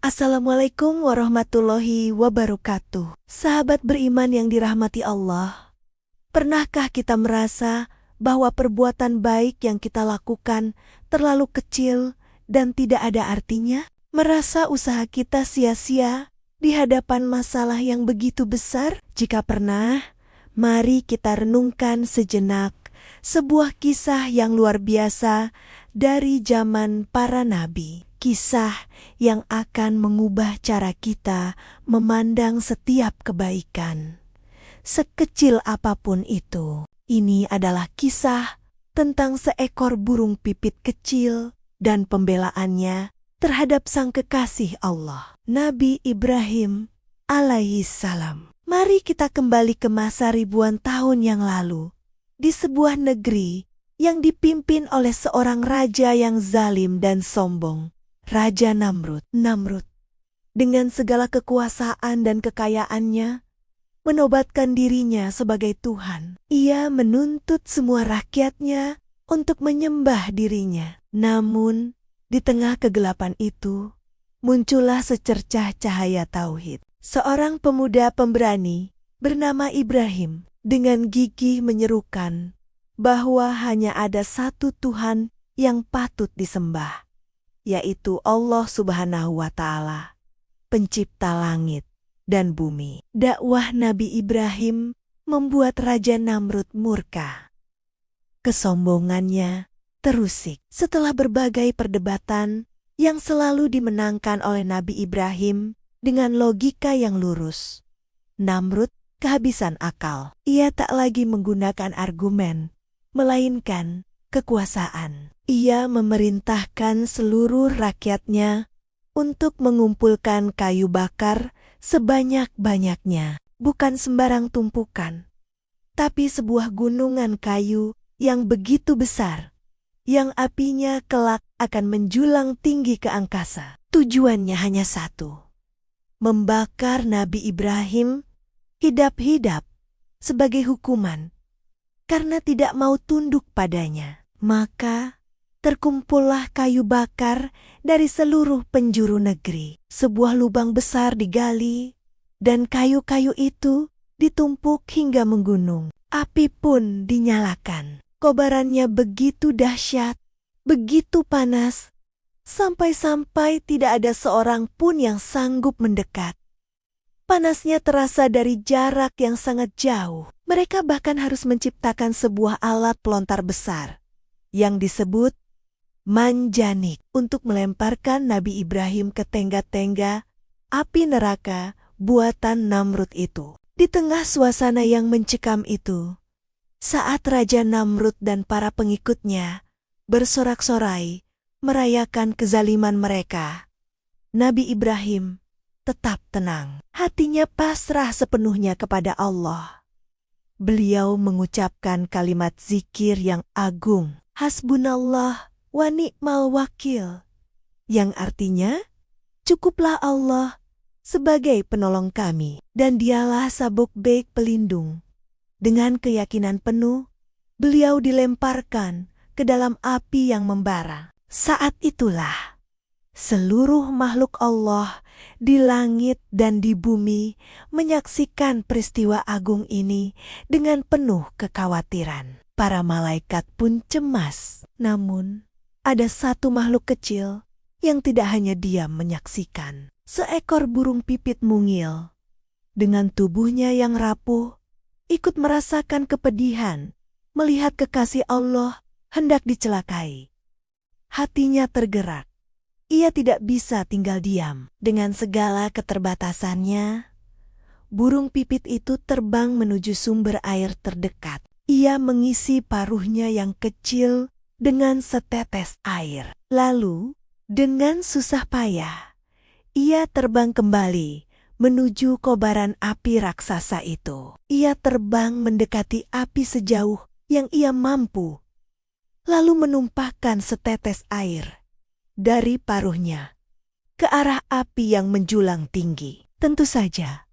Assalamualaikum warahmatullahi wabarakatuh. Sahabat beriman yang dirahmati Allah, pernahkah kita merasa bahwa perbuatan baik yang kita lakukan terlalu kecil dan tidak ada artinya? Merasa usaha kita sia-sia di hadapan masalah yang begitu besar? Jika pernah, mari kita renungkan sejenak sebuah kisah yang luar biasa dari zaman para nabi. Kisah yang akan mengubah cara kita memandang setiap kebaikan, sekecil apapun itu. Ini adalah kisah tentang seekor burung pipit kecil dan pembelaannya terhadap sang kekasih Allah, Nabi Ibrahim alaihi salam. Mari kita kembali ke masa ribuan tahun yang lalu, di sebuah negeri yang dipimpin oleh seorang raja yang zalim dan sombong. Raja Namrud. Namrud, dengan segala kekuasaan dan kekayaannya, menobatkan dirinya sebagai Tuhan. Ia menuntut semua rakyatnya untuk menyembah dirinya. Namun, di tengah kegelapan itu, muncullah secercah cahaya tauhid. Seorang pemuda pemberani bernama Ibrahim dengan gigih menyerukan bahwa hanya ada satu Tuhan yang patut disembah, yaitu Allah Subhanahu wa Ta'ala, pencipta langit dan bumi. Dakwah Nabi Ibrahim membuat Raja Namrud murka. Kesombongannya terusik. Setelah berbagai perdebatan yang selalu dimenangkan oleh Nabi Ibrahim dengan logika yang lurus, Namrud kehabisan akal. Ia tak lagi menggunakan argumen, melainkan kekuasaan. Ia memerintahkan seluruh rakyatnya untuk mengumpulkan kayu bakar sebanyak-banyaknya. Bukan sembarang tumpukan, tapi sebuah gunungan kayu yang begitu besar, yang apinya kelak akan menjulang tinggi ke angkasa. Tujuannya hanya satu: membakar Nabi Ibrahim hidup-hidup sebagai hukuman karena tidak mau tunduk padanya. Maka terkumpullah kayu bakar dari seluruh penjuru negeri. Sebuah lubang besar digali, dan kayu-kayu itu ditumpuk hingga menggunung. Api pun dinyalakan. Kobarannya begitu dahsyat, begitu panas, sampai-sampai tidak ada seorang pun yang sanggup mendekat. Panasnya terasa dari jarak yang sangat jauh. Mereka bahkan harus menciptakan sebuah alat pelontar besar yang disebut manjanik untuk melemparkan Nabi Ibrahim ke tengga-tengga api neraka buatan Namrud itu. Di tengah suasana yang mencekam itu, saat Raja Namrud dan para pengikutnya bersorak-sorai merayakan kezaliman mereka, Nabi Ibrahim tetap tenang. Hatinya pasrah sepenuhnya kepada Allah. Beliau mengucapkan kalimat zikir yang agung, Hasbunallah wa ni'mal wakil, yang artinya, cukuplah Allah sebagai penolong kami, dan dialah sabuk baik pelindung. Dengan keyakinan penuh, beliau dilemparkan ke dalam api yang membara. Saat itulah, seluruh makhluk Allah di langit dan di bumi menyaksikan peristiwa agung ini dengan penuh kekhawatiran. Para malaikat pun cemas. Namun, ada satu makhluk kecil yang tidak hanya diam menyaksikan. Seekor burung pipit mungil, dengan tubuhnya yang rapuh, ikut merasakan kepedihan melihat kekasih Allah hendak dicelakai. Hatinya tergerak. Ia tidak bisa tinggal diam. Dengan segala keterbatasannya, burung pipit itu terbang menuju sumber air terdekat. Ia mengisi paruhnya yang kecil dengan setetes air. Lalu, dengan susah payah, ia terbang kembali menuju kobaran api raksasa itu. Ia terbang mendekati api sejauh yang ia mampu, lalu menumpahkan setetes air dari paruhnya ke arah api yang menjulang tinggi. Tentu saja,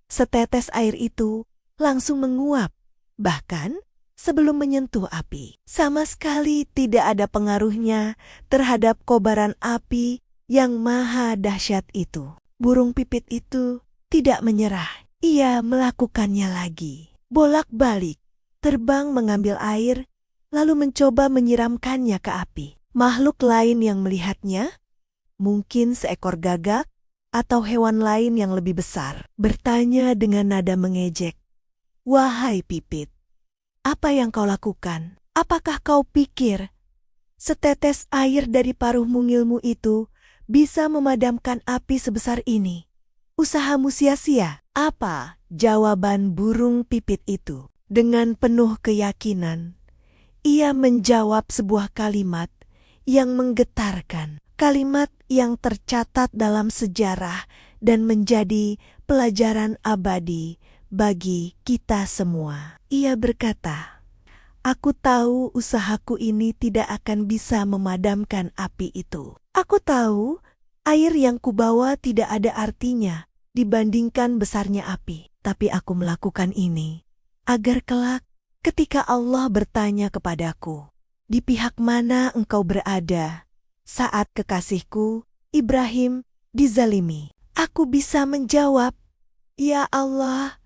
setetes air itu langsung menguap, bahkan sebelum menyentuh api. Sama sekali tidak ada pengaruhnya terhadap kobaran api yang maha dahsyat itu. Burung pipit itu tidak menyerah. Ia melakukannya lagi. Bolak-balik, terbang mengambil air, lalu mencoba menyiramkannya ke api. Makhluk lain yang melihatnya, mungkin seekor gagak atau hewan lain yang lebih besar, bertanya dengan nada mengejek, "Wahai pipit, apa yang kau lakukan? Apakah kau pikir setetes air dari paruh mungilmu itu bisa memadamkan api sebesar ini? Usahamu sia-sia." Apa jawaban burung pipit itu? Dengan penuh keyakinan, ia menjawab sebuah kalimat yang menggetarkan. Kalimat yang tercatat dalam sejarah dan menjadi pelajaran abadi bagi kita semua. Ia berkata, "Aku tahu usahaku ini tidak akan bisa memadamkan api itu. Aku tahu air yang kubawa tidak ada artinya dibandingkan besarnya api. Tapi aku melakukan ini agar kelak ketika Allah bertanya kepadaku, 'Di pihak mana engkau berada saat kekasihku Ibrahim dizalimi?' Aku bisa menjawab, 'Ya Allah,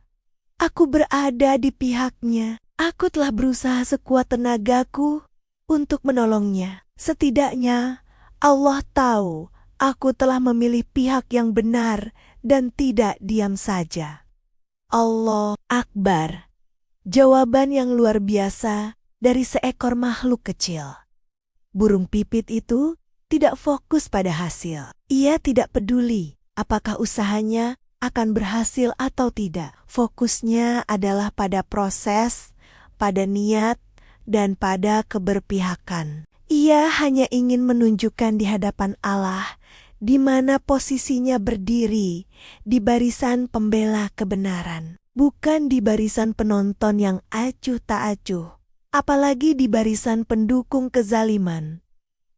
aku berada di pihaknya. Aku telah berusaha sekuat tenagaku untuk menolongnya. Setidaknya Allah tahu aku telah memilih pihak yang benar dan tidak diam saja.'" Allah Akbar. Jawaban yang luar biasa dari seekor makhluk kecil. Burung pipit itu tidak fokus pada hasil. Ia tidak peduli apakah usahanya akan berhasil atau tidak. Fokusnya adalah pada proses, pada niat, dan pada keberpihakan. Ia hanya ingin menunjukkan di hadapan Allah di mana posisinya berdiri di barisan pembela kebenaran, bukan di barisan penonton yang acuh tak acuh, apalagi di barisan pendukung kezaliman.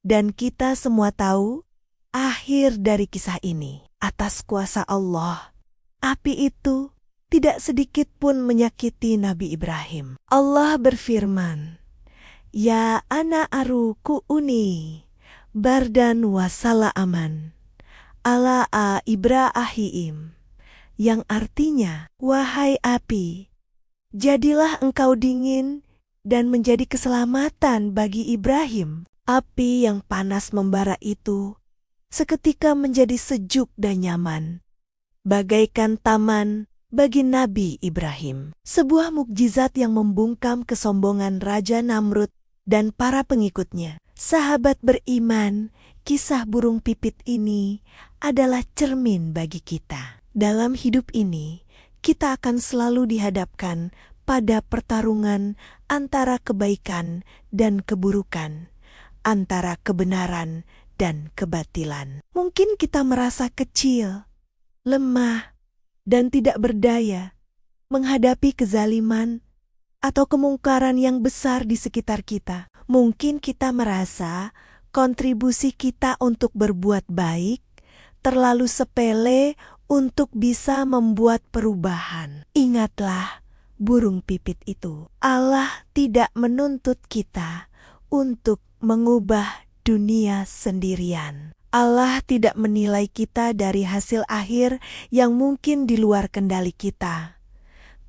Dan kita semua tahu akhir dari kisah ini. Atas kuasa Allah, api itu tidak sedikit pun menyakiti Nabi Ibrahim. Allah berfirman, "Ya ana aru ku'uni bardan wa salaaman ala Ibrahim," yang artinya, "Wahai api, jadilah engkau dingin dan menjadi keselamatan bagi Ibrahim." Api yang panas membara itu seketika menjadi sejuk dan nyaman, bagaikan taman bagi Nabi Ibrahim. Sebuah mukjizat yang membungkam kesombongan Raja Namrud dan para pengikutnya. Sahabat beriman, kisah burung pipit ini adalah cermin bagi kita. Dalam hidup ini, kita akan selalu dihadapkan pada pertarungan antara kebaikan dan keburukan, antara kebenaran dan kebatilan. Mungkin kita merasa kecil, lemah, dan tidak berdaya menghadapi kezaliman atau kemungkaran yang besar di sekitar kita. Mungkin kita merasa kontribusi kita untuk berbuat baik terlalu sepele untuk bisa membuat perubahan. Ingatlah burung pipit itu. Allah tidak menuntut kita untuk mengubah dunia sendirian. Allah tidak menilai kita dari hasil akhir yang mungkin di luar kendali kita.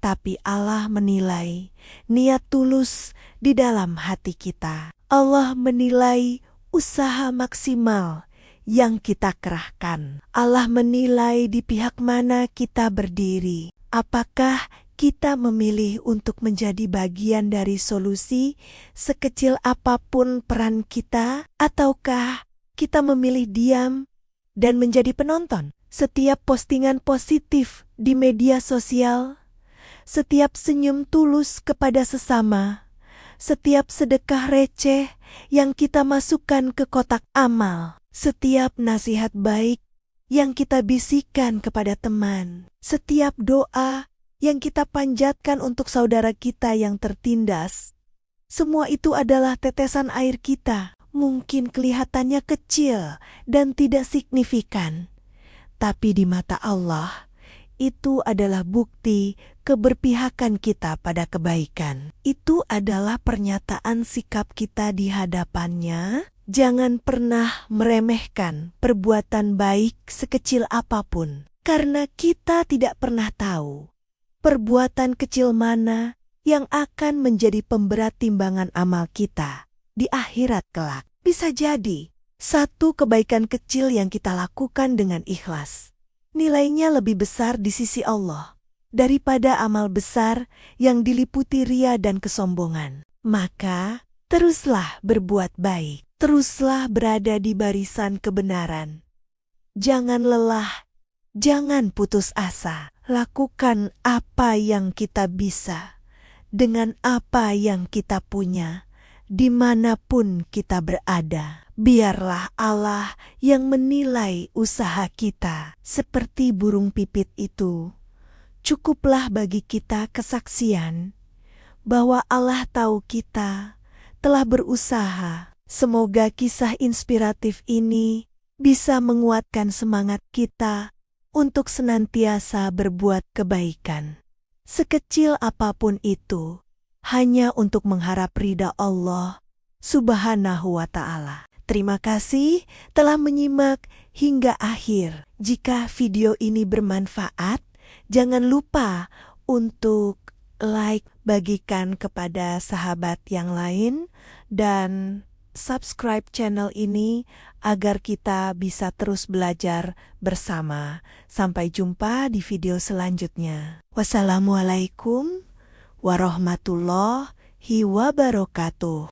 Tapi Allah menilai niat tulus di dalam hati kita. Allah menilai usaha maksimal yang kita kerahkan. Allah menilai di pihak mana kita berdiri. Apakah kita memilih untuk menjadi bagian dari solusi sekecil apapun peran kita, ataukah kita memilih diam dan menjadi penonton? Setiap postingan positif di media sosial, setiap senyum tulus kepada sesama, setiap sedekah receh yang kita masukkan ke kotak amal, setiap nasihat baik yang kita bisikkan kepada teman, setiap doa yang kita panjatkan untuk saudara kita yang tertindas, semua itu adalah tetesan air kita. Mungkin kelihatannya kecil dan tidak signifikan, tapi di mata Allah, itu adalah bukti keberpihakan kita pada kebaikan. Itu adalah pernyataan sikap kita di hadapannya Jangan pernah meremehkan perbuatan baik sekecil apapun, karena kita tidak pernah tahu perbuatan kecil mana yang akan menjadi pemberat timbangan amal kita di akhirat kelak. Bisa jadi, satu kebaikan kecil yang kita lakukan dengan ikhlas, nilainya lebih besar di sisi Allah daripada amal besar yang diliputi ria dan kesombongan. Maka, teruslah berbuat baik. Teruslah berada di barisan kebenaran. Jangan lelah, jangan putus asa. Lakukan apa yang kita bisa, dengan apa yang kita punya, dimanapun kita berada. Biarlah Allah yang menilai usaha kita. Seperti burung pipit itu, cukuplah bagi kita kesaksian bahwa Allah tahu kita telah berusaha. Semoga kisah inspiratif ini bisa menguatkan semangat kita untuk senantiasa berbuat kebaikan. Sekecil apapun itu, hanya untuk mengharap ridha Allah Subhanahu wa Ta'ala. Terima kasih telah menyimak hingga akhir. Jika video ini bermanfaat, jangan lupa untuk like, bagikan kepada sahabat yang lain, dan subscribe channel ini agar kita bisa terus belajar bersama. Sampai jumpa di video selanjutnya. Wassalamualaikum warahmatullahi wabarakatuh.